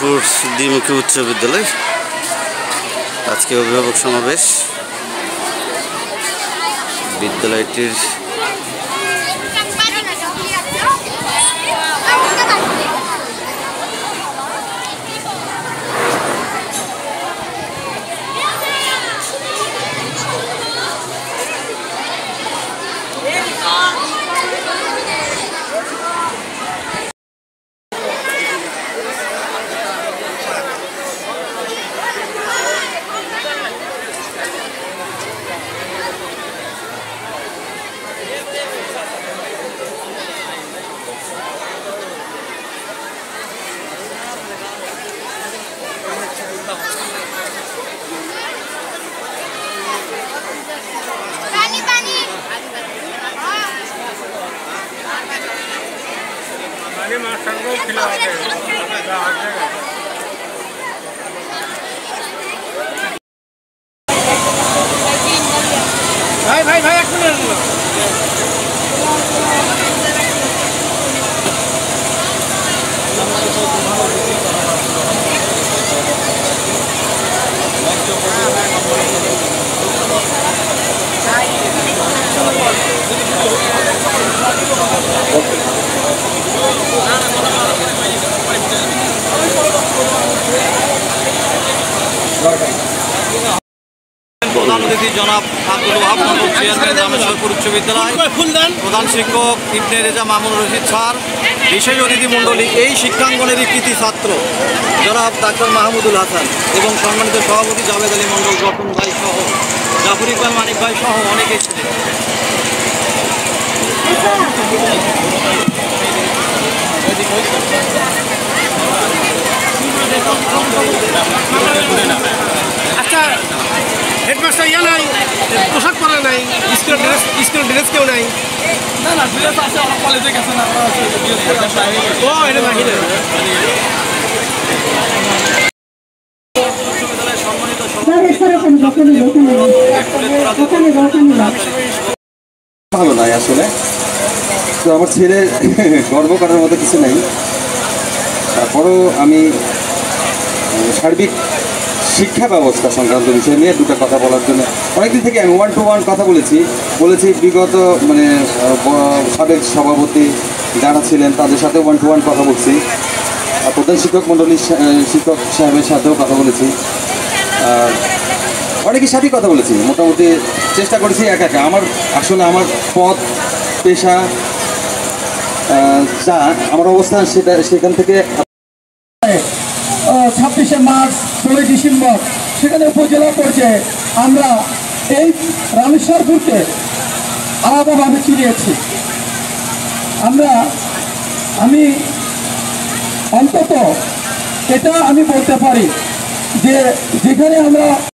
রায়পুর দ্বিমুখী উচ্চ বিদ্যালয় আজকে অভিভাবক সমাবেশ। বিদ্যালয়টির ভাই এক মিনিট প্রধান অতিথি জনাব আব্দুল ওয়াহাব মন্ডল, চেয়ারম্যান রামেশ্বরপুর উচ্চ বিদ্যালয়, প্রধান শিক্ষক ইবনে রেজা মামুন রশিদ স্যার, বিশেষ অতিথি মণ্ডলী এই শিক্ষাঙ্গনেরই কৃতি ছাত্র জনাব ডাক্তার মাহমুদুল হাসান এবং সম্মানিত সভাপতি জাভেদ আলী মন্ডল, রতন ভাই সহ, জাফর ইকবাল মানিক ভাই সহ অনেকেই ছিলেন। আচ্ছা, হেডমাস্টার ইয়া নাই, পোশাক পরা নাই, স্কুল ড্রেস কেউ নাই। না না, ড্রেস আছে, আমার কলেজে গেছে না। ও এটা বাহিরে ভালো নাই আসলে। তো আমার ছেলের গর্ব করার মতো কিছু নেই। তারপরও আমি সার্বিক শিক্ষা ব্যবস্থা সংক্রান্ত বিষয় নিয়ে দুটো কথা বলার জন্য অনেকদিন থেকে আমি 1-to-1 কথা বলেছি বিগত সাবেক সভাপতি যারা ছিলেন তাদের সাথে 1-to-1 কথা বলছি, প্রধান শিক্ষক মণ্ডলীর শিক্ষক সাহেবের সাথেও কথা বলেছি, অনেকের সাথেই কথা বলেছি। মোটামুটি চেষ্টা করেছি একা আমার আসলে পথ পেশা যা আমার অবস্থান সেখান থেকে 26শে মার্চ 16 ডিসেম্বর সেখানে উপজেলা পর্যায়ে আমরা এই রামেশ্বরপুরকে আলাদাভাবে চিনিয়েছি। আমি অন্তত এটা আমি বলতে পারি যে যেখানে আমরা